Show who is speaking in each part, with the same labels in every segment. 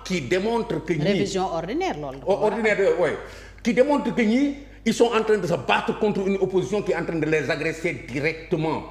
Speaker 1: qui démontre que
Speaker 2: révision ordinaire loolu.
Speaker 1: ordinaire oui qui démontre que ils sont en train de se battre contre une opposition qui est en train de les agresser directement.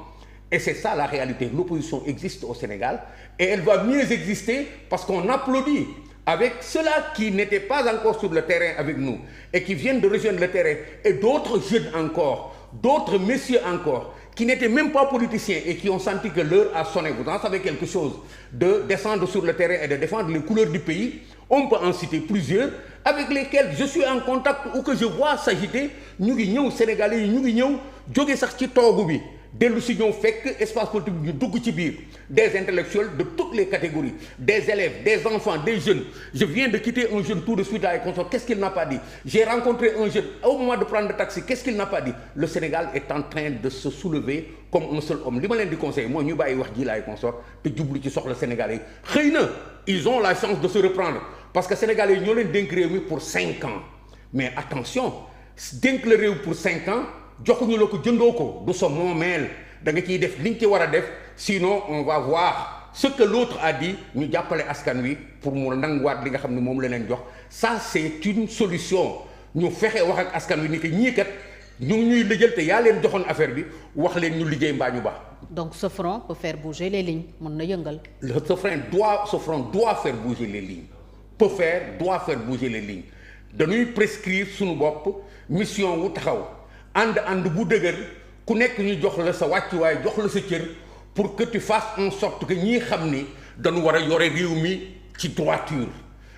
Speaker 1: Et c'est ça la réalité. L'opposition existe au Sénégal et elle va mieux exister parce qu'on applaudit avec ceux-là qui n'étaient pas encore sur le terrain avec nous et qui viennent de rejoindre le terrain, et d'autres jeunes encore, d'autres messieurs encore, qui n'étaient même pas politiciens et qui ont senti que l'heure a sonné. Vous en savez quelque chose, de descendre sur le terrain et de défendre les couleurs du pays. On peut en citer plusieurs avec lesquels je suis en contact ou que je vois s'agiter. Ñu ngi ñëw Sénégalais yi ñu ngi ñëw jóge sax ci toogu bi dellu si ñëw fekk espace politique bi ñu dugg ci biir, des intellectuels de toutes les catégories, des élèves, des enfants, des jeunes. Je viens de quitter un jeune tout de suite à Consort. Qu'est-ce qu'il n'a pas dit? J'ai rencontré un jeune au moment de prendre le taxi. Qu'est-ce qu'il n'a pas dit? Le Sénégal est en train de se soulever comme un seul homme. Li ma leen di conseiller mooy ñu bàyyi wax ji laay Consort te jublu ci soxla Sénégalais yi. Xëy na ils ont la chance de se reprendre parce que Sénégalais yi ñoo leen dénk réew mi pour 5 ans. Mais attention, dénk la réew pour 5 ans joxuñu la ko jëndoo ko du sa moomeel da nga ciy def li nga ci war a def, sinon on va voir ce que l'autre a dit, ñu jàppale askan wi pour mu nanguwaat li nga xam ne moom la leen jox. Ça c'est une solution. ñu fexe wax ak askan wi ni que ñii kat ñu ngi ñuy lëjal te yaa leen joxoon affaire bi, wax leen ñu liggéey mbaa ñu baax.
Speaker 2: Donc ce front peut faire bouger les lignes, mën na yëngal.
Speaker 1: Ce front doit faire bouger les lignes. Doit faire bouger les lignes. Dañuy prescrire suñu bopp mission wu taxaw ànd bu dëgër ku nekk ñu jox la sa wàccuwaay jox la sa cër pour que tu fasses en sorte que ñii xam ni dañu war a yore réew mi ci droiture,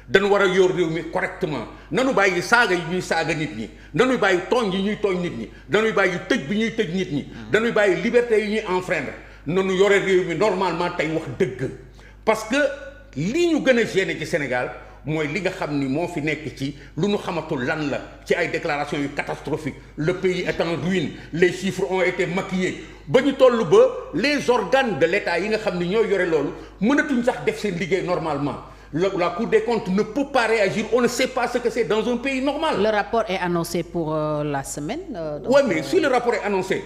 Speaker 1: dañu war a yor réew mi correctement. Nanu bàyyi saaga yi ñuy saaga nit ñi, nanuy bàyyi tooñ yi ñuy tooñ nit ñi, dañuy bàyyi tëj bi ñuy tëj nit ñi, dañuy bàyyi liberté yi ñuy enfreindre. Nanu yore réew mi normalement tey wax dëgg, parce que li ñu gën a gêné ci Sénégal mooy li nga xam ni moo fi nekk ci lu ñu xamatul lan la, ci ay déclarations yu catastrophiques. Le pays est en ruine, les chiffres ont été maquillés ba ñu toll ba les organes de l'État yi nga xam ni ñooy yore loolu mënatuñ sax def seen liggéey normalement. La Cour des comptes ne peut pas réagir, on ne sait pas ce que c'est dans un pays normal.
Speaker 2: Le rapport est annoncé pour la semaine.
Speaker 1: Oui, mais si le rapport est annoncé,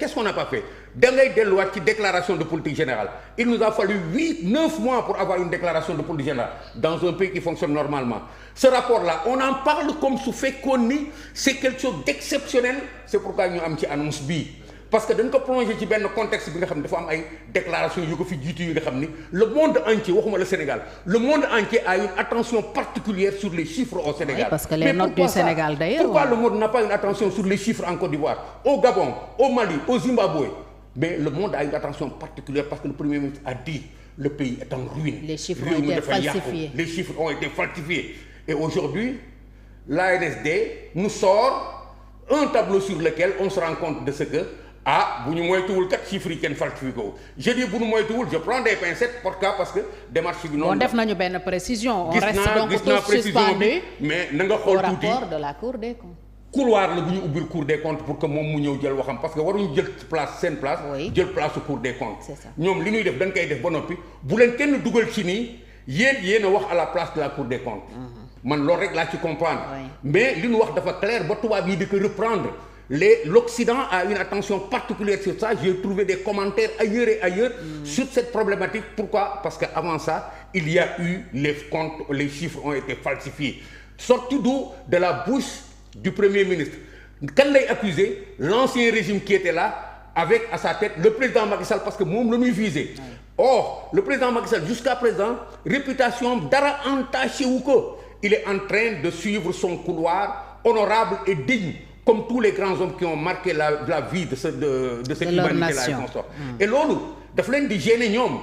Speaker 1: qu'est-ce qu'on n'a pas fait? Da ngay delluwaat ci déclaration de politique générale. Il nous a fallu 9 mois pour avoir une déclaration de politique générale dans un pays qui fonctionne normalement. Ce rapport-là, on en parle comme su fekkoon ni c'est quelque chose d'exceptionnel. C'est pourquoi ñu am ci annonce bii. Parce que dañ ko plongé ci benn contexte bi nga xam ne dafa am ay déclaration yu ko fi jiitu yi nga xam ni le monde entier, waxuma le Sénégal, le monde entier a une attention particulière sur les chiffres au Sénégal.
Speaker 2: Oui, parce que les notes du Sénégal d'ailleurs.
Speaker 1: Pourquoi le monde n'a pas une attention sur les chiffres en Côte d'Ivoire, au Gabon, au Mali, au Zimbabwe? Mais le monde a une attention particulière parce que le Premier ministre a dit le pays est en ruine.
Speaker 2: Les chiffres ont été falsifiés.
Speaker 1: Les chiffres ont été falsifiés. Et aujourd'hui, l'ANSD nous sort un tableau sur lequel on se rend compte de ce que bu ñu moytuwul kat chiffres yi kenn falsifié ko. Je dis bu ñu moytuwul, je prends des pincettes pourquoi parce que démarche bi noonu.
Speaker 2: Bon, def nañu benn précision. On reste donc
Speaker 1: gis naa précision bi mais na nga xool tuuti
Speaker 2: au rapport de la Cour des comptes.
Speaker 1: Couloir la bu ñu ubbil Cour des comptes pour que moom mu ñëw jël waxam parce que waruñu jël place seen place. jël place su Cour des comptes.
Speaker 2: C'est ça.
Speaker 1: ñoom li ñuy def dañ koy def ba noppi bu leen kenn dugal ci nii yéen a wax à la place de la Cour des comptes. Man loolu rek laa ci comprendre. Mais li ñu wax dafa clair ba tubaab yi di ko reprendre. L'Occident a une attention particulière sur ça. J'ai trouvé des commentaires ailleurs et ailleurs sur cette problématique. Pourquoi? Parce qu'avant ça, il y a eu les comptes, les chiffres ont été falsifiés. Sorti d'où? De la bouche du Premier ministre. Quand l'a accusé, l'ancien régime qui était là, avec à sa tête le président Macky Sall, parce que moom la ñuy visé. Or, le président Macky Sall, jusqu'à présent, réputation dara entaché wu ko. Il est en train de suivre son couloir honorable et digne, comme tous les grands hommes qui ont marqué la vie de cette humanité-là et consort. Et loolu daf leen di gêner ñoom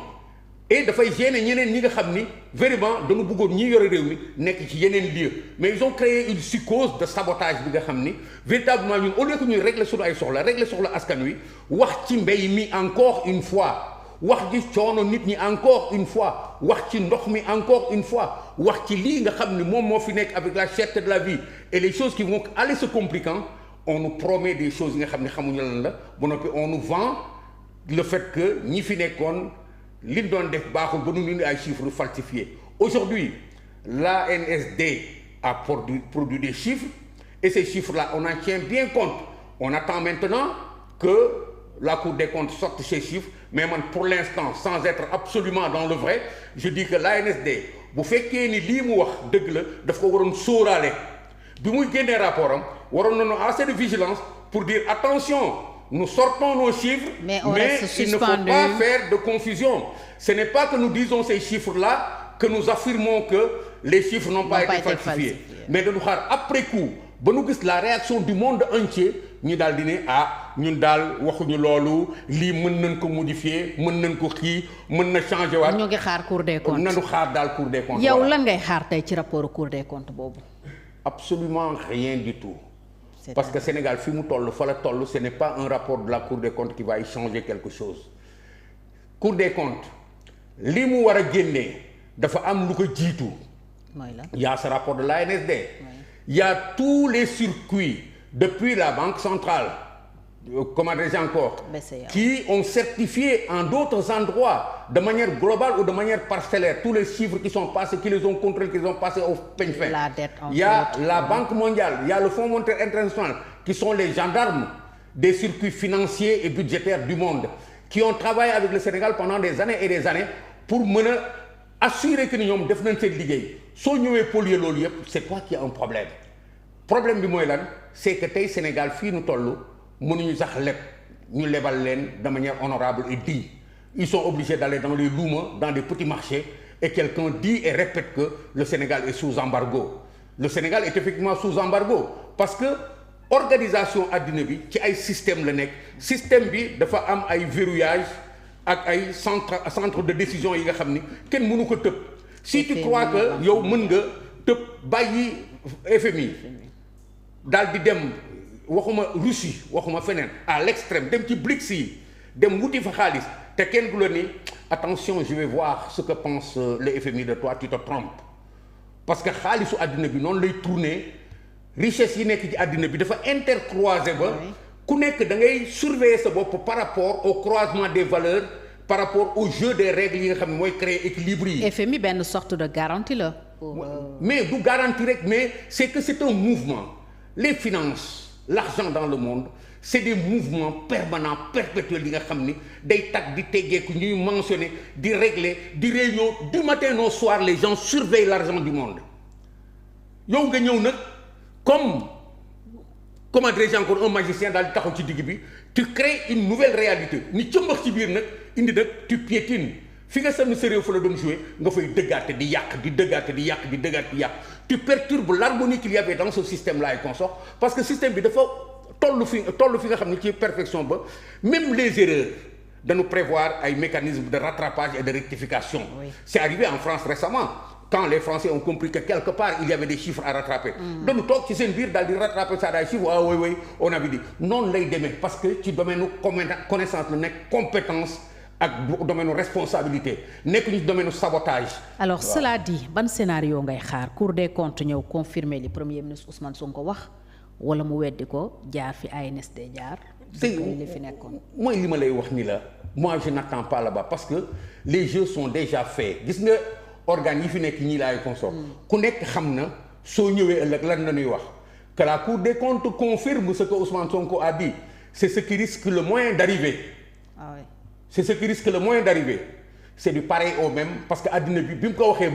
Speaker 1: et dafay gêner ñeneen ñi nga xam ni vraiment dañu bëggoon ñi yore réew mi nekk ci yeneen lieu. Mais ils ont créé une psychose de sabotage bi nga xam ni véritablement ñun au lieu que ñuy régler suñu ay soxla régler soxla askan wi wax ci mbéy mi encore une fois. Wax ci coono nit ñi encore une fois, wax ci ndox mi encore une fois, wax ci lii nga xam ni moom moo fi nekk avec la cherté de la vie et les choses qui vont aller se compliquant, on nous promet des choses yi nga xam ne xamuñu lan la ba noppi on nous vend le fait que ñi fi nekkoon li ñu doon def baaxul ba nu indi ay chiffres falsifiés. Aujourd'hui, l'ANSD a produit des chiffres et ces chiffres-là on en tient bien compte. On attend maintenant que la Cour des comptes sorte ces chiffres mais man pour l'instant sans être absolument dans le vrai je dis que l'ANSD bu fekkee ni lii mu wax dëgg la daf ko waroon sóoraale bi muy génnee rapport am waroon nañu assez de vigilance pour dire attention nous sortons nos chiffres mais il ne faut pas faire de confusion ce n'est pas que nous disons ces chiffres-là que nous affirmons que les chiffres n'ont pas été falsifiés mais dañu xaar après coup ba nu gis la réaction du monde entier ñu daal di ne ñun daal waxuñu loolu lii mën nañ ko modifier mën nañ ko mën na changer waat.
Speaker 2: ñu ngi xaar Cour des comptes
Speaker 1: nañu xaar daal Cour des comptes.
Speaker 2: yow lan ngay xaar tey ci rapport Cour des comptes boobu.
Speaker 1: absolument rien du tout. parce que Sénégal fi mu toll fa la toll ce n'est pas un rapport de la Cour des comptes qui va y changer quelque chose. Cour des comptes li mu war a génnee dafa am lu ko jiitu.
Speaker 2: mooy la
Speaker 1: il y a ce rapport de l'ANSD. Il y a tous les circuits depuis la Banque centrale, comment dirais-je encore, qui ont certifié en d'autres endroits de manière globale ou de manière parcellaire tous les chiffres qui sont passés, qui les ont contrôlés, qui les ont passés au peigne fin. Il y a la Banque mondiale, il y a le Fonds monétaire international, qui sont les gendarmes des circuits financiers et budgétaires du monde, qui ont travaillé avec le Sénégal pendant des années et des années pour mener assurer que ni ñoom def nañ seen liggéey soo ñëwee polier loolu yëpp c'est toi qui as un problème bi mooy lan c'est que tey Sénégal fii nu toll mënuñu sax leb ñu lebal leen de manière honorable et digne ils sont obligés d'aller dans les luuma dans des petits marchés et quelqu'un dit et répète que le Sénégal est sous embargo le Sénégal est effectivement sous embargo parce que organisation addina bi ci ay système la nekk système bi dafa am ay verrouillage ak ay centre de décision yi nga xam ni kenn mënu ko tëb si tu crois que yow mën nga tëb bàyyi FMI daal di dem waxuma Russie waxuma feneen à l'extrême dem ci BRICS yi dem wuti fa xaalis te kenn du la ni attention je vais voir ce que pense le FMI de toi tu te trompes parce que xaalisu àddina bi noonu lay tourner richesse yi nekk ci àddina bi dafa intercroiser ba ku nekk da ngay surveiller sa bopp par rapport au croisement des valeurs par rapport au jeu des règles yi nga xam ne mooy créer équilibre yi.
Speaker 2: FMI benn sorte de garantie la.
Speaker 1: mais du garantie rek mais c'est que c'est un mouvement les finances l'argent dans le monde c'est des mouvements permanents perpétuels yi nga xam ni day tag di teggeeku ñuy mentionner di régler di réunion du matin au soir les gens surveillent l'argent du monde yow nga ñëw nag comment dirais-je encore un magicien daal di taxaw ci digg bi tu crées une nouvelle réalité ni cëmbax ci biir nag indi nag tu piétines fi nga sànni sa réew fa la doon jouer nga fay dëggaate di yàq di dëggaate di yàq di dëggaate di yàq tu perturbes l'harmonie qu'il y avait dans ce système là et consort parce que système bi dafa toll fi nga xam ne ci perfection ba même les erreurs dañu prévoir ay mécanismes de rattrapage et de rectification. Oui. C'est arrivé en France récemment. Quand les Français ont compris que quelque part il y avait des chiffres à rattraper. dañu toog ci seen biir daal di rattraper ça day chiffres oui on avait dit noonu lay demee parce que ci domaine connaissance la nekk compétence ak domaine responsabilité nekk ñu domaine sabotage.
Speaker 2: alors cela dit ban scénario ngay xaar Cour des comptes ñëw confirmer li premier ministre Ousmane Sonko wax wala mu weddi ko jaar fi ANSD jaar. li fi nekkoon
Speaker 1: mooy li ma lay wax ni la moi je n'attends pas là-bas parce que les jeux sont déjà faits gis nga. organes yi fi nekk ñii laay consort ku nekk xam na soo ñëwee ëllëg lan la ñuy wax que la Cour des comptes confirme ce que Ousmane Sonko a dit c'est ce qui risque le moins d'arriver.
Speaker 2: Ah oui.
Speaker 1: C'est ce qui risque le moins d'arriver c'est du pareil au même parce que addina bi mu ko waxee ba